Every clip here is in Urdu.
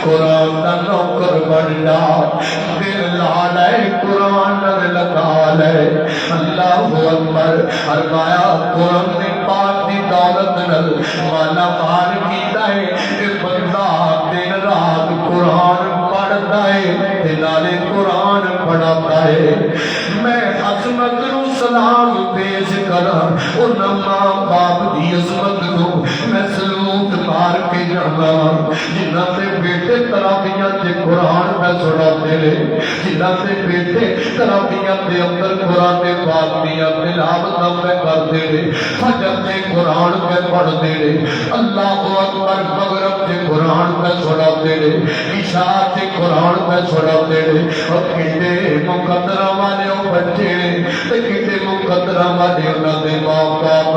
قرآن دا نوکر بن جا دل لا لے قرآن لگا لے اللہ اکبر فرمایا قرآن دی پاک دی دولت نل مالا مال کیتا ہے کہ بندہ دن رات قرآن پڑھتا ہے نالے قرآن پڑھاتا ہے میں عظمت نو سلام پیش کرا ان ماں باپ دی عظمت نو میں سلوٹ مار کے جانا جنہ سے بیٹے ترابیاں تے قرآن پہ سڑاتے رہے جنہ سے بیٹے ترابیاں تے اندر قرآن پاک دیا تلاوت پہ کرتے رہے فجر تے قرآن پہ پڑھتے رہے اللہ اکبر مغرب تے قرآن پہ سڑاتے رہے عشاء تے قرآن پہ سڑاتے رہے اور کتے مقدرہ والے بچے کتے مقدرہ والے انہوں نے ماں باپ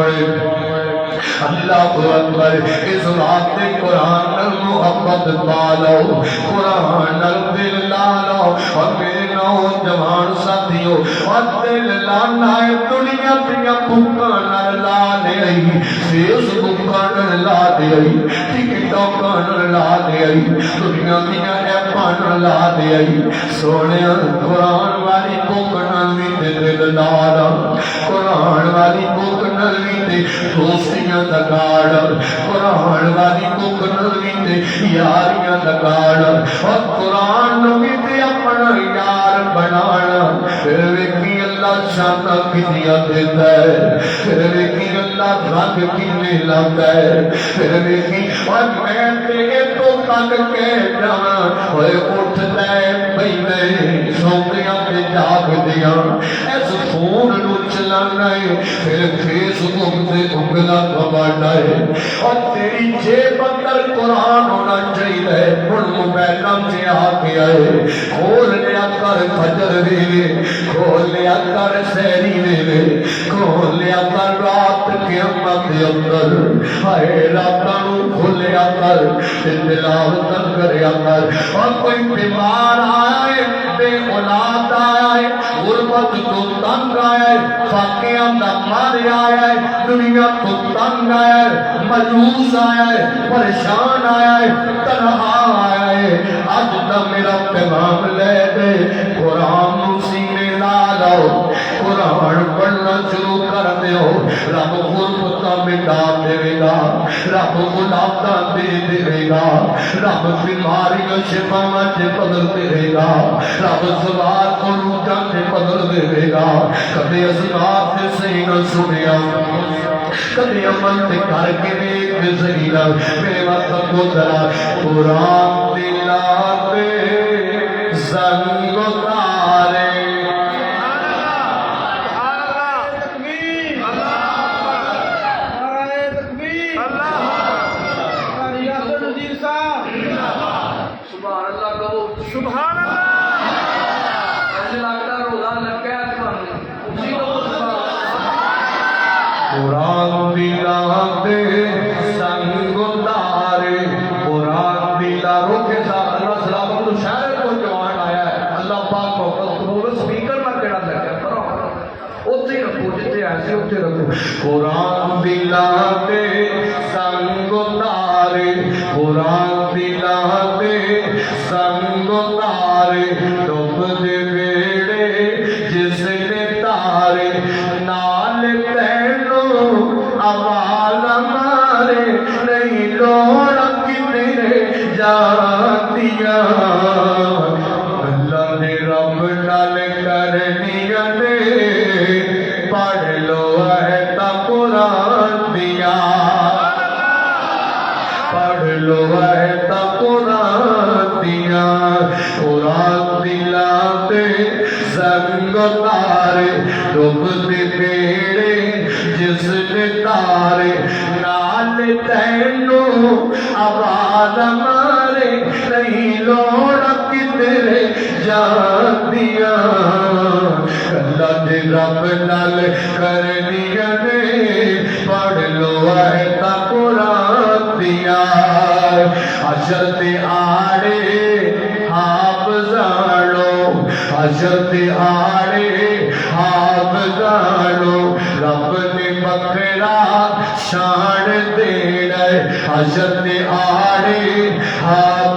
اللہ اکبر اس رات قرآن نل محبت پالو قرآن نل دل لالو اور میرے نوجوان ساتھیو اور دل لانا ہے دنیا دنیا بکان لا دے آئی فیس بکان لا دے آئی ٹکٹوں کان لا دے آئی دنیا دنیا ایپان لا دے آئی سونے قرآن والی بکان بھی دل لالا قرآن والی بکان بھی دوستیاں دگاڑ قرآن والی بکان بھی یاریاں دگاڑ اور قرآن بھی اپنا یار بنانا پھر ویکھی اللہ شانہ کنیا دیتا ہے پھر ویکھی اللہ رنگ کنے لاتا ہے پھر ویکھی اور میں تیرے تو تک کے جانا ہوئے اٹھتا ہے پہلے سوکیاں پہ جاگ دیا ایس فون نو چلانا ہے پھر فیس بک سے انگلا کمانا ہے اور تیری جیب اندر قرآن ہونا چاہیے ان موبائلوں سے آ کے آئے کھول لیا کر فجر ویلے کھول لیا کر سحری ویلے کھول لیا کر رات قیامت اندر ہائے راتوں کھولیا کر تلاوت کریا کر اور کوئی بیمار آئے بے اولاد آئے غربت تو تنگ آئے فاقیاں دا مار آئے دنیا تو تنگ آئے مجوس آئے پریشان آئے تنہا آئے آج دا میرا پیغام لے دے قرآن سینے لا لو قرآن پڑھنا شروع کر دے ہو رب غربتہ مٹا دے گا رب غلابتہ دے دے گا رب بیماریاں شفاواں سے بدل دے گا رب سوال کو روٹا سے بدل دے گا کبھی اسباب سے صحیح نہ سنیا کبھی عمل سے کر کے دیکھ صحیح نہ میرے وقت کو ذرا قرآن دلاتے زنگ تارے سبحان اللہ ایسے لگتا روزہ لگا قرآن دلاتے سنگ تارے قرآن دلاروں کے ساتھ اللہ سلامت تو شاعر کو جوان آیا ہے اللہ پاک کو سپیکر میں کیڑا لگا کرو اتنے رکھو جتنے ایسے اتنے رکھو قرآن دلاتے سنگ تارے قرآن دلاتے سنگ تارے ڈوب دے بیڑے جس نے تارے نال تینو آواز مارے نہیں لوڑ کتنے جاتیاں اللہ نے رب نال کرنیاں نے پڑھ لو ہے تا قرآن دیا پڑھ لو ہے تا قرآن دیا قرآن دلاتے زنگ تارے ڈوب دے بیڑے جس نے تارے نال تینو آواز مارے نہیں لوڑ کدھر جاندیاں اللہ دے رب نال کرنیاں نے پڑھ لو ہے تا قرآن دیا حشر تے آڑے حافظانو حشر تے آڑے حافظانو رب نے بکرا شان دینا حشر تے آڑے حافظانو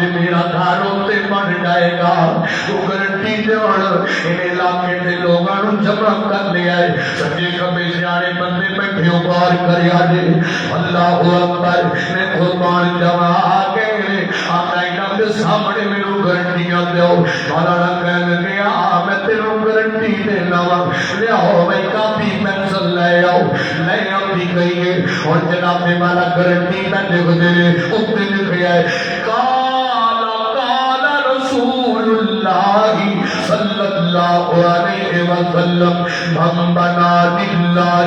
بھی میرا گھر ہوتے بن جائے گا. وہ گارنٹی دیون ان علاقے کے لوگوں جمع کر لیا ہے. سجے کبھی سیانے بندے بیٹھے ہو بار کریا جے. اللہ اکبر میں قربان جوا کے آقا انہاں دے سامنے میرے گارنٹیاں دیو. مولانا کہنے لگا میں تینوں گارنٹی دینا وا لیاؤ میں کافی پینسل لے آؤ لے آتی گئی ہے. اور جناب والا گارنٹی میں دیکھ دے اتنے لکھا ہے قال رسول اللہ صلی اللہ علیہ وسلم من بنا للہ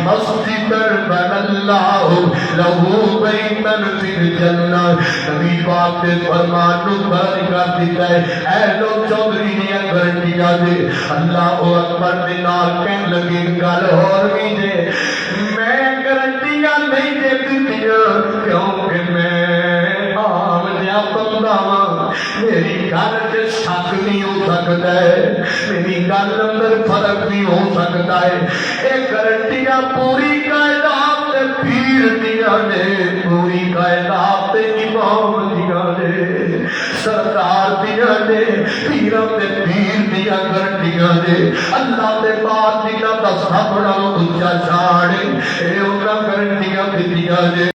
مسجدا بنى اللہ لہ بیتا فی الجنہ. نبی پاک نے فرمان نکار کر دیتا ہے اے لوگ چودھری نے گارنٹیاں دے. اللہ اکبر دے نال کہنے لگے گل اور بھی دے میں گارنٹیاں نہیں دے دیتیاں کیونکہ میں عام جہا بندہ ہاں. میری گل سے شک نہیں ہو سکتا ہے, میری گل اندر فرق نہیں ہو سکتا ہے. یہ گارنٹیاں پوری کائنات تے پیر دیاں نے, پوری کائنات تے امام دیاں نے, سرکار دیاں نے, پیراں تے پیر دیاں گارنٹیاں نے. اللہ دے پاک جنہاں دا سب نالوں اونچا شان ہے اے انہاں گارنٹیاں دتیاں نے.